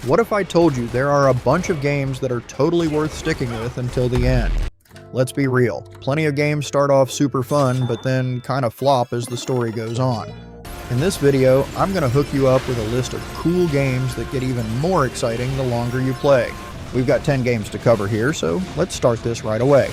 What if I told you there are a bunch of games that are totally worth sticking with until the end? Let's be real, plenty of games start off super fun, but then kind of flop as the story goes on. In this video, I'm going to hook you up with a list of cool games that get even more exciting the longer you play. We've got 10 games to cover here, so let's start this right away.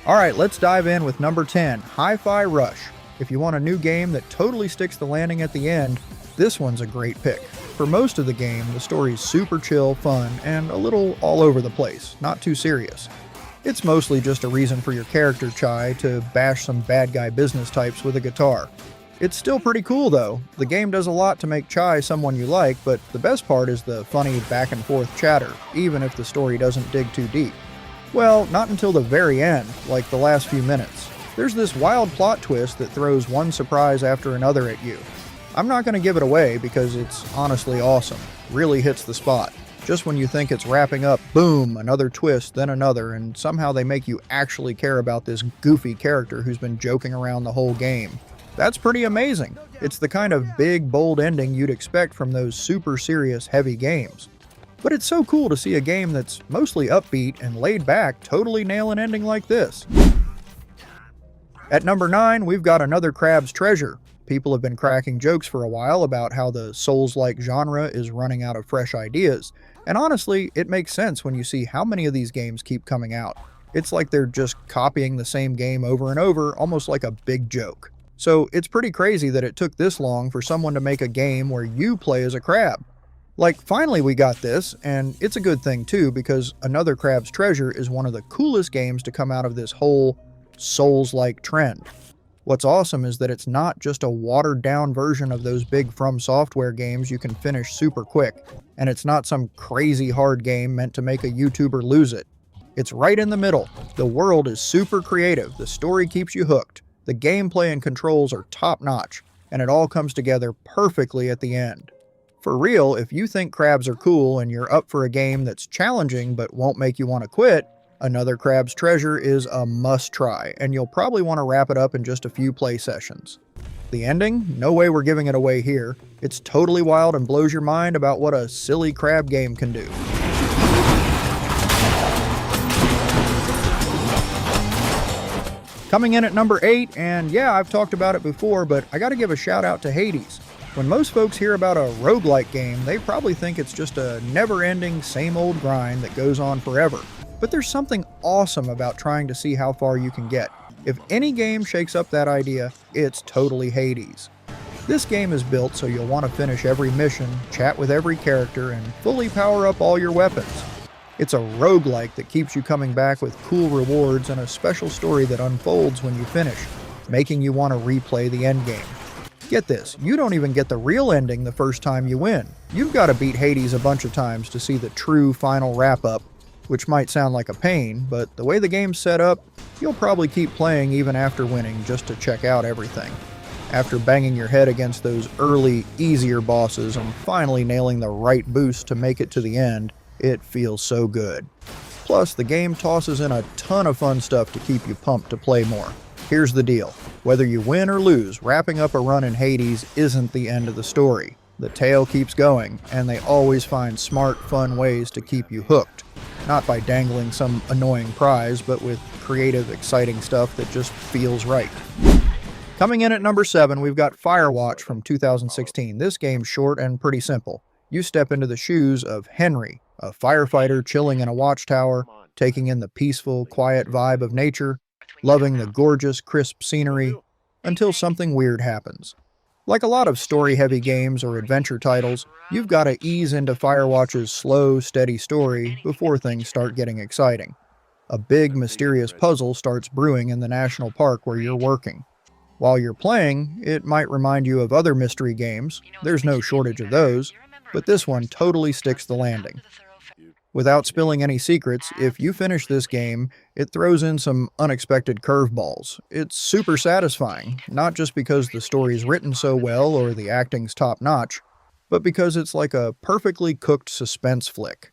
Alright, let's dive in with number 10, Hi-Fi Rush. If you want a new game that totally sticks the landing at the end, this one's a great pick. For most of the game, the story's super chill, fun, and a little all over the place, not too serious. It's mostly just a reason for your character, Chai, to bash some bad guy business types with a guitar. It's still pretty cool though. The game does a lot to make Chai someone you like, but the best part is the funny back and forth chatter, even if the story doesn't dig too deep. Well, not until the very end, like the last few minutes. There's this wild plot twist that throws one surprise after another at you. I'm not going to give it away because it's honestly awesome. Really hits the spot. Just when you think it's wrapping up, boom, another twist, then another, and somehow they make you actually care about this goofy character who's been joking around the whole game. That's pretty amazing. It's the kind of big, bold ending you'd expect from those super serious, heavy games. But it's so cool to see a game that's mostly upbeat and laid back totally nail an ending like this. At number 9, we've got another Crab's Treasure. People have been cracking jokes for a while about how the Souls-like genre is running out of fresh ideas. And honestly, it makes sense when you see how many of these games keep coming out. It's like they're just copying the same game over and over, almost like a big joke. So it's pretty crazy that it took this long for someone to make a game where you play as a crab. Like, finally we got this, and it's a good thing too, because Another Crab's Treasure is one of the coolest games to come out of this whole Souls-like trend. What's awesome is that it's not just a watered-down version of those big From Software games you can finish super quick, and it's not some crazy hard game meant to make a YouTuber lose it. It's right in the middle. The world is super creative, the story keeps you hooked, the gameplay and controls are top-notch, and it all comes together perfectly at the end. For real, if you think crabs are cool and you're up for a game that's challenging but won't make you want to quit, Another Crab's Treasure is a must-try, and you'll probably want to wrap it up in just a few play sessions. The ending? No way we're giving it away here. It's totally wild and blows your mind about what a silly crab game can do. Coming in at number 8, and yeah, I've talked about it before, but I gotta give a shout out to Hades. When most folks hear about a roguelike game, they probably think it's just a never-ending, same-old grind that goes on forever. But there's something awesome about trying to see how far you can get. If any game shakes up that idea, it's totally Hades. This game is built so you'll want to finish every mission, chat with every character, and fully power up all your weapons. It's a roguelike that keeps you coming back with cool rewards and a special story that unfolds when you finish, making you want to replay the endgame. Get this, you don't even get the real ending the first time you win. You've got to beat Hades a bunch of times to see the true final wrap-up, which might sound like a pain, but the way the game's set up, you'll probably keep playing even after winning just to check out everything. After banging your head against those early, easier bosses and finally nailing the right boost to make it to the end, it feels so good. Plus, the game tosses in a ton of fun stuff to keep you pumped to play more. Here's the deal. Whether you win or lose, wrapping up a run in Hades isn't the end of the story. The tale keeps going, and they always find smart, fun ways to keep you hooked. Not by dangling some annoying prize, but with creative, exciting stuff that just feels right. Coming in at number 7, we've got Firewatch from 2016. This game's short and pretty simple. You step into the shoes of Henry, a firefighter chilling in a watchtower, taking in the peaceful, quiet vibe of nature, loving the gorgeous, crisp scenery, until something weird happens. Like a lot of story-heavy games or adventure titles, you've got to ease into Firewatch's slow, steady story before things start getting exciting. A big, mysterious puzzle starts brewing in the national park where you're working. While you're playing, it might remind you of other mystery games, there's no shortage of those, but this one totally sticks the landing. Without spilling any secrets, if you finish this game, it throws in some unexpected curveballs. It's super satisfying, not just because the story's written so well or the acting's top-notch, but because it's like a perfectly cooked suspense flick.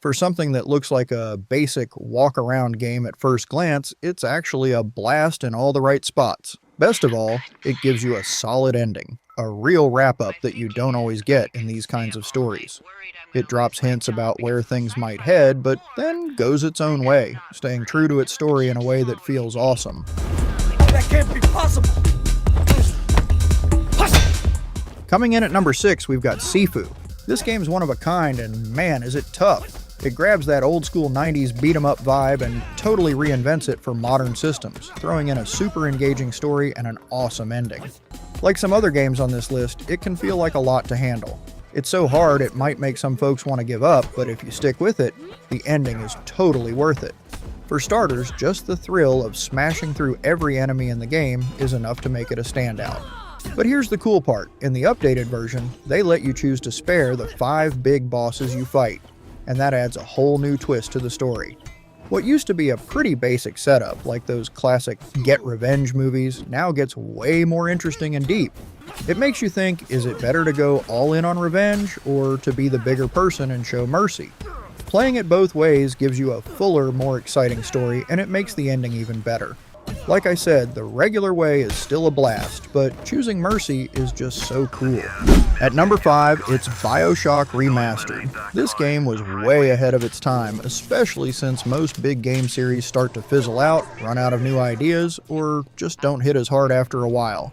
For something that looks like a basic walk-around game at first glance, it's actually a blast in all the right spots. Best of all, it gives you a solid ending, a real wrap-up that you don't always get in these kinds of stories. It drops hints about where things might head, but then goes its own way, staying true to its story in a way that feels awesome. That can't be possible! Coming in at number 6, we've got Sifu. This game's one of a kind, and man, is it tough. It grabs that old school 90s beat 'em up vibe and totally reinvents it for modern systems, throwing in a super engaging story and an awesome ending. Like some other games on this list, it can feel like a lot to handle. It's so hard it might make some folks want to give up, but if you stick with it, the ending is totally worth it. For starters, just the thrill of smashing through every enemy in the game is enough to make it a standout. But here's the cool part, in the updated version, they let you choose to spare the 5 big bosses you fight, and that adds a whole new twist to the story. What used to be a pretty basic setup, like those classic get revenge movies, now gets way more interesting and deep. It makes you think, is it better to go all in on revenge, or to be the bigger person and show mercy? Playing it both ways gives you a fuller, more exciting story, and it makes the ending even better. Like I said, the regular way is still a blast, but choosing mercy is just so cool. At number 5, it's BioShock Remastered. This game was way ahead of its time, especially since most big game series start to fizzle out, run out of new ideas, or just don't hit as hard after a while.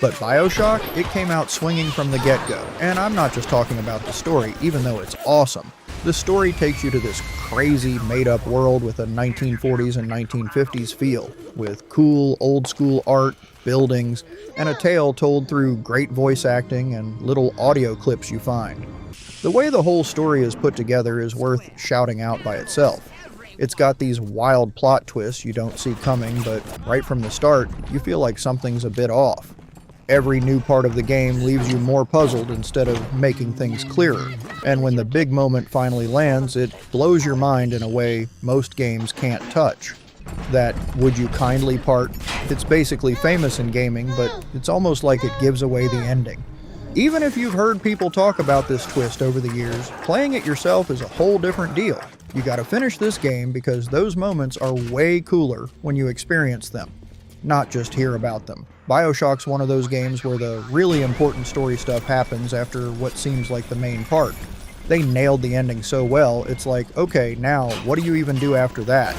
But BioShock, it came out swinging from the get-go, and I'm not just talking about the story, even though it's awesome. The story takes you to this crazy, made-up world with a 1940s and 1950s feel, with cool, old-school art, buildings, and a tale told through great voice acting and little audio clips you find. The way the whole story is put together is worth shouting out by itself. It's got these wild plot twists you don't see coming, but right from the start, you feel like something's a bit off. Every new part of the game leaves you more puzzled instead of making things clearer, and when the big moment finally lands, it blows your mind in a way most games can't touch. That "would you kindly" part, it's basically famous in gaming, but it's almost like it gives away the ending. Even if you've heard people talk about this twist over the years, playing it yourself is a whole different deal. You gotta finish this game because those moments are way cooler when you experience them, not just hear about them. BioShock's one of those games where the really important story stuff happens after what seems like the main part. They nailed the ending so well, it's like, okay, now what do you even do after that?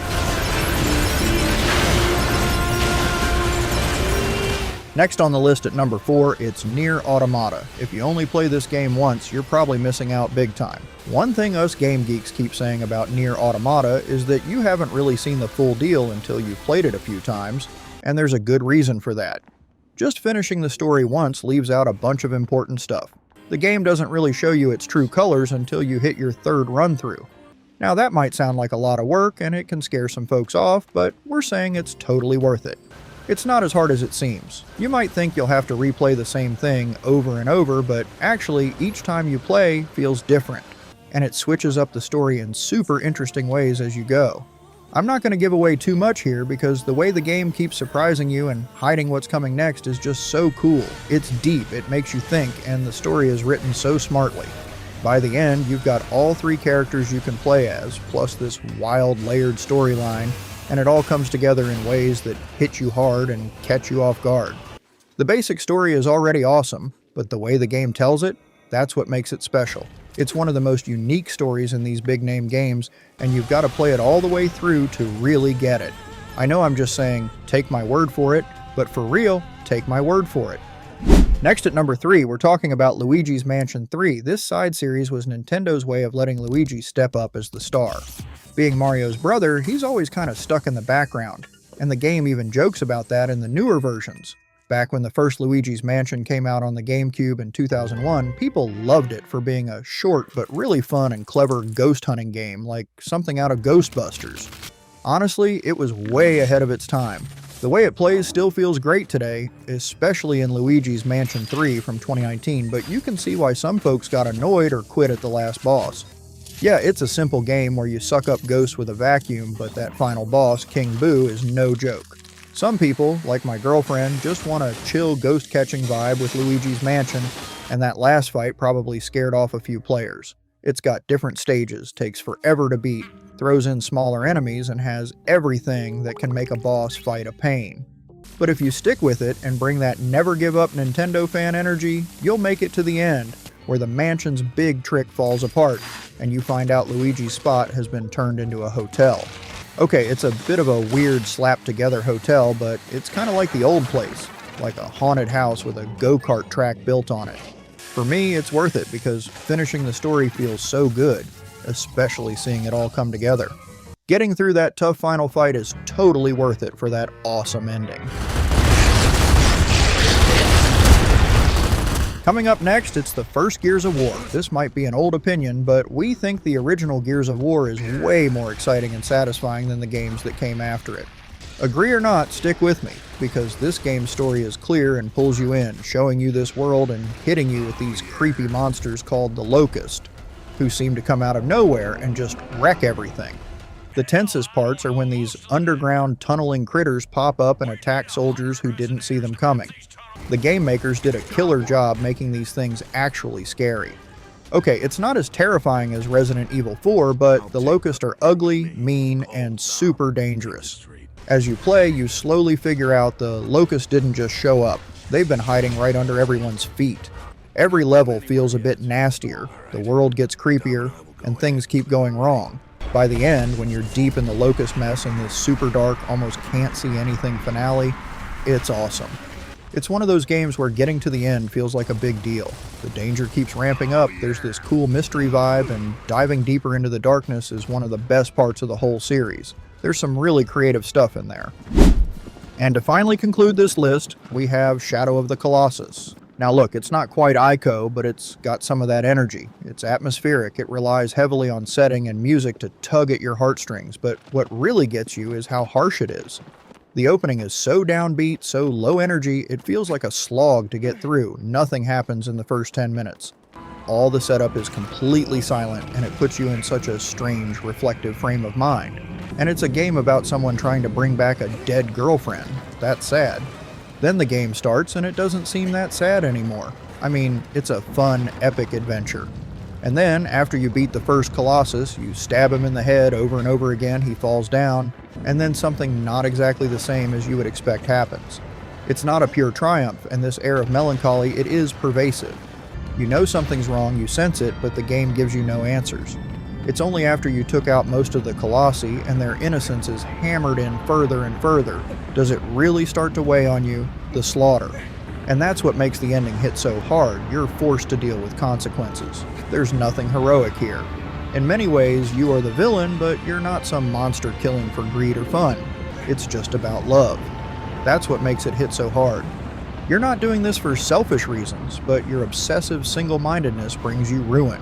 Next on the list at number 4, it's Nier Automata. If you only play this game once, you're probably missing out big time. One thing us game geeks keep saying about Nier Automata is that you haven't really seen the full deal until you've played it a few times, and there's a good reason for that. Just finishing the story once leaves out a bunch of important stuff. The game doesn't really show you its true colors until you hit your 3rd run through. Now that might sound like a lot of work and it can scare some folks off, but we're saying it's totally worth it. It's not as hard as it seems. You might think you'll have to replay the same thing over and over, but actually each time you play feels different, and it switches up the story in super interesting ways as you go. I'm not going to give away too much here because the way the game keeps surprising you and hiding what's coming next is just so cool. It's deep, it makes you think, and the story is written so smartly. By the end, you've got all 3 characters you can play as, plus this wild layered storyline, and it all comes together in ways that hit you hard and catch you off guard. The basic story is already awesome, but the way the game tells it, that's what makes it special. It's one of the most unique stories in these big-name games, and you've got to play it all the way through to really get it. I know I'm just saying, take my word for it, but for real, take my word for it. Next at number 3, we're talking about Luigi's Mansion 3. This side series was Nintendo's way of letting Luigi step up as the star. Being Mario's brother, he's always kind of stuck in the background, and the game even jokes about that in the newer versions. Back when the first Luigi's Mansion came out on the GameCube in 2001, people loved it for being a short but really fun and clever ghost hunting game, like something out of Ghostbusters. Honestly, it was way ahead of its time. The way it plays still feels great today, especially in Luigi's Mansion 3 from 2019, but you can see why some folks got annoyed or quit at the last boss. Yeah, it's a simple game where you suck up ghosts with a vacuum, but that final boss, King Boo, is no joke. Some people, like my girlfriend, just want a chill ghost-catching vibe with Luigi's Mansion, and that last fight probably scared off a few players. It's got different stages, takes forever to beat, throws in smaller enemies, and has everything that can make a boss fight a pain. But if you stick with it and bring that never give up Nintendo fan energy, you'll make it to the end, where the mansion's big trick falls apart, and you find out Luigi's spot has been turned into a hotel. Okay, it's a bit of a weird slapped-together hotel, but it's kind of like the old place, like a haunted house with a go-kart track built on it. For me, it's worth it because finishing the story feels so good, especially seeing it all come together. Getting through that tough final fight is totally worth it for that awesome ending. Coming up next, it's the first Gears of War. This might be an old opinion, but we think the original Gears of War is way more exciting and satisfying than the games that came after it. Agree or not, stick with me, because this game's story is clear and pulls you in, showing you this world and hitting you with these creepy monsters called the Locust, who seem to come out of nowhere and just wreck everything. The tensest parts are when these underground tunneling critters pop up and attack soldiers who didn't see them coming. The game makers did a killer job making these things actually scary. Okay, it's not as terrifying as Resident Evil 4, but the Locust are ugly, mean, and super dangerous. As you play, you slowly figure out the Locust didn't just show up. They've been hiding right under everyone's feet. Every level feels a bit nastier, the world gets creepier, and things keep going wrong. By the end, when you're deep in the Locust mess in this super dark, almost can't see anything finale, it's awesome. It's one of those games where getting to the end feels like a big deal. The danger keeps ramping up, there's this cool mystery vibe, and diving deeper into the darkness is one of the best parts of the whole series. There's some really creative stuff in there. And to finally conclude this list, we have Shadow of the Colossus. Now look, it's not quite Ico, but it's got some of that energy. It's atmospheric, it relies heavily on setting and music to tug at your heartstrings, but what really gets you is how harsh it is. The opening is so downbeat, so low energy, it feels like a slog to get through. Nothing happens in the first 10 minutes. All the setup is completely silent, and it puts you in such a strange, reflective frame of mind. And it's a game about someone trying to bring back a dead girlfriend. That's sad. Then the game starts, and it doesn't seem that sad anymore. I mean, it's a fun, epic adventure. And then, after you beat the first Colossus, you stab him in the head over and over again, he falls down, and then something not exactly the same as you would expect happens. It's not a pure triumph, and this air of melancholy, it is pervasive. You know something's wrong, you sense it, but the game gives you no answers. It's only after you took out most of the Colossi and their innocence is hammered in further and further does it really start to weigh on you, the slaughter. And that's what makes the ending hit so hard. You're forced to deal with consequences. There's nothing heroic here. In many ways, you are the villain, but you're not some monster killing for greed or fun. It's just about love. That's what makes it hit so hard. You're not doing this for selfish reasons, but your obsessive single-mindedness brings you ruin.